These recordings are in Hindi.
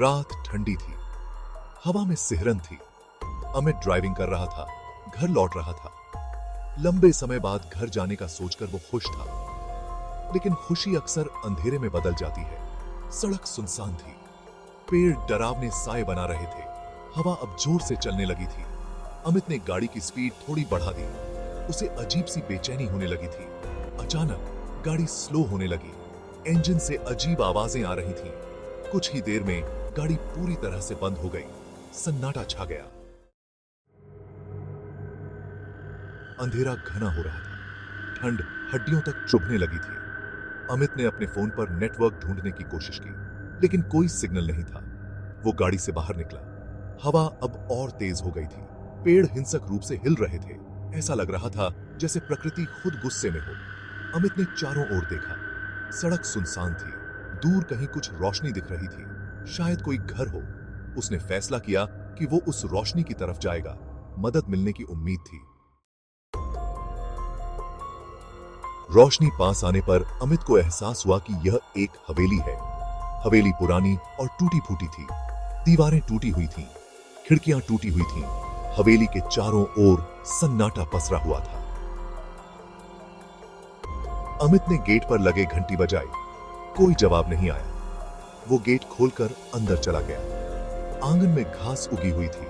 रात ठंडी थी, हवा में सिहरन थी। अमित ड्राइविंग कर रहा था, घर लौट रहा था। लंबे समय बाद घर जाने का सोचकर वो खुश था, लेकिन खुशी अक्सर अंधेरे में बदल जाती है। सड़क सुनसान थी, पेड़ डरावने साए बना रहे थे, हवा अब जोर से चलने लगी थी। अमित ने गाड़ी की स्पीड थोड़ी बढ़ा दी। उसे अजीब सी बेचैनी होने लगी थी। अचानक गाड़ी स्लो होने लगी, इंजन से अजीब आवाजें आ रही थीं। कुछ ही देर में गाड़ी पूरी तरह से बंद हो गई, सन्नाटा छा गया। अंधेरा घना हो रहा था, ठंड हड्डियों तक चुभने लगी थी। अमित ने अपने फोन पर नेटवर्क ढूंढने की कोशिश की, लेकिन कोई सिग्नल नहीं था। वो गाड़ी से बाहर निकला। हवा अब और तेज हो गई थी, पेड़ हिंसक रूप से हिल रहे थे। ऐसा लग रहा था जैसे प्रकृति खुद गुस्से में हो। अमित ने चारों ओर देखा, सड़क सुनसान थी, दूर कहीं कुछ रोशनी दिख रही थी, शायद कोई घर हो। उसने फैसला किया कि वो उस रोशनी की तरफ जाएगा, मदद मिलने की उम्मीद थी। रोशनी पास आने पर अमित को एहसास हुआ कि यह एक हवेली है। हवेली पुरानी और टूटी फूटी थी, दीवारें टूटी हुई थीं, खिड़कियां टूटी हुई थीं। हवेली के चारों ओर सन्नाटा पसरा हुआ था। अमित ने गेट पर लगे घंटी बजाई, कोई जवाब नहीं आया। वो गेट खोलकर अंदर चला गया। आंगन में घास उगी हुई थी,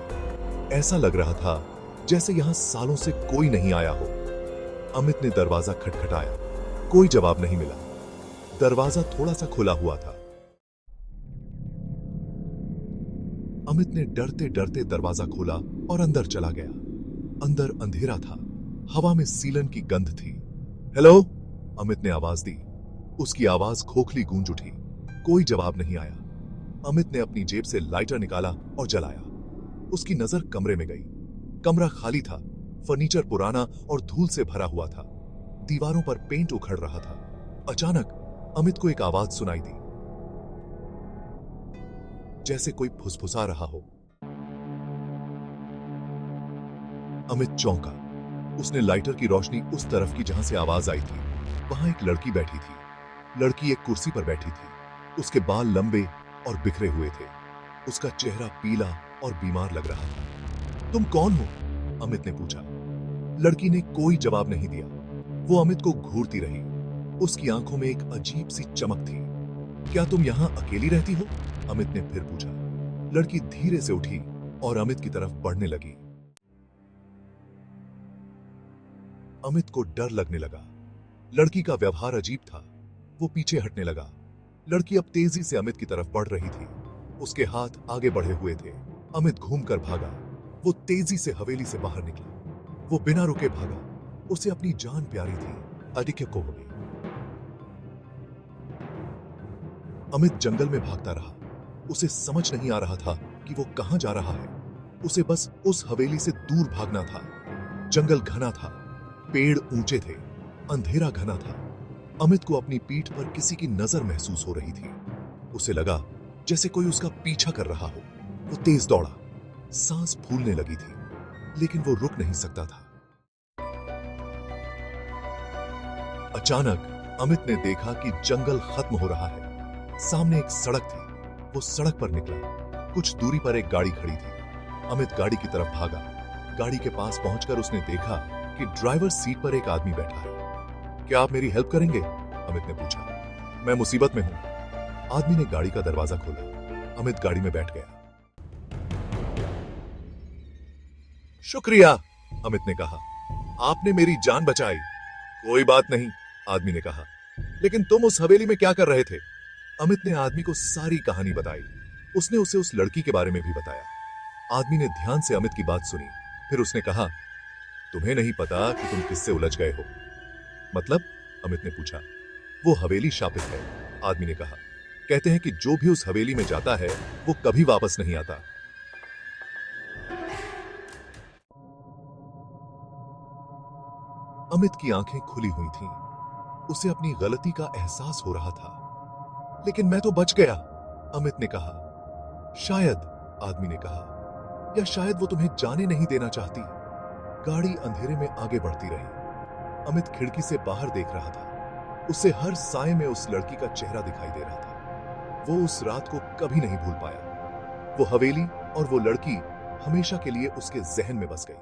ऐसा लग रहा था जैसे यहां सालों से कोई नहीं आया हो। अमित ने दरवाजा खटखटाया, कोई जवाब नहीं मिला। दरवाजा थोड़ा सा खुला हुआ था। अमित ने डरते डरते दरवाजा खोला और अंदर चला गया। अंदर अंधेरा था, हवा में सीलन की गंध थी। हेलो, अमित ने आवाज दी। उसकी आवाज खोखली गूंज उठी, कोई जवाब नहीं आया। अमित ने अपनी जेब से लाइटर निकाला और जलाया। उसकी नजर कमरे में गई। कमरा खाली था, फर्नीचर पुराना और धूल से भरा हुआ था, दीवारों पर पेंट उखड़ रहा था। अचानक अमित को एक आवाज सुनाई दी, जैसे कोई फुसफुसा रहा हो। अमित चौंका। उसने लाइटर की रोशनी उस तरफ की जहां से आवाज आई थी। वहां एक लड़की बैठी थी। लड़की एक कुर्सी पर बैठी थी। उसके बाल लंबे और बिखरे हुए थे। उसका चेहरा पीला और बीमार लग रहा था। तुम कौन हो? अमित ने पूछा। लड़की ने कोई जवाब नहीं दिया। वो अमित को घूरती रही। उसकी आंखों में एक अजीब सी चमक थी। क्या तुम यहां अकेली रहती हो? अमित ने फिर पूछा। लड़की धीरे से उठी और अमित की तरफ बढ़ने लगी। अमित को डर लगने लगा। लड़की का व्यवहार अजीब था। वो पीछे हटने लगा। लड़की अब तेजी से अमित की तरफ बढ़ रही थी। उसके हाथ आगे बढ़े हुए थे। अमित घूमकर भागा। वो तेजी से हवेली से बाहर निकला। वो बिना रुके भागा। उसे अपनी जान प्यारी थी। अधिक को हो गई। अमित जंगल में भागता रहा। उसे समझ नहीं आ रहा था कि वो कहां जा रहा है। उसे बस उस हवेली से दूर भागना था। जंगल घना था, पेड़ ऊंचे थे, अंधेरा घना था। अमित को अपनी पीठ पर किसी की नजर महसूस हो रही थी। उसे लगा जैसे कोई उसका पीछा कर रहा हो। वो तेज दौड़ा। सांस फूलने लगी थी, लेकिन वो रुक नहीं सकता था। अचानक अमित ने देखा कि जंगल खत्म हो रहा है। सामने एक सड़क थी। वो सड़क पर निकला। कुछ दूरी पर एक गाड़ी खड़ी थी। अमित गाड़ी की तरफ भागा। गाड़ी के पास पहुंचकर उसने देखा कि ड्राइवर सीट पर एक आदमी बैठा है। क्या आप मेरी हेल्प करेंगे? अमित ने पूछा। मैं मुसीबत में हूं। आदमी ने गाड़ी का दरवाजा खोला। अमित गाड़ी में बैठ गया। शुक्रिया, अमित ने कहा। आपने मेरी जान बचाई। कोई बात नहीं, आदमी ने कहा। लेकिन तुम उस हवेली में क्या कर रहे थे? अमित ने आदमी को सारी कहानी बताई। उसने उसे उस लड़की के बारे में भी बताया। आदमी ने ध्यान से अमित की बात सुनी। फिर उसने कहा, तुम्हें नहीं पता कि तुम किससे उलझ गए हो? मतलब? अमित ने पूछा। वो हवेली शापित है, आदमी ने कहा। कहते हैं कि जो भी उस हवेली में जाता है वो कभी वापस नहीं आता। अमित की आंखें खुली हुई थीं। उसे अपनी गलती का एहसास हो रहा था। लेकिन मैं तो बच गया, अमित ने कहा। शायद, आदमी ने कहा, या शायद वो तुम्हें जाने नहीं देना चाहती। गाड़ी अंधेरे में आगे बढ़ती रही। अमित खिड़की से बाहर देख रहा था। उसे हर साए में उस लड़की का चेहरा दिखाई दे रहा था। वो उस रात को कभी नहीं भूल पाया। वो हवेली और वो लड़की हमेशा के लिए उसके जहन में बस गई।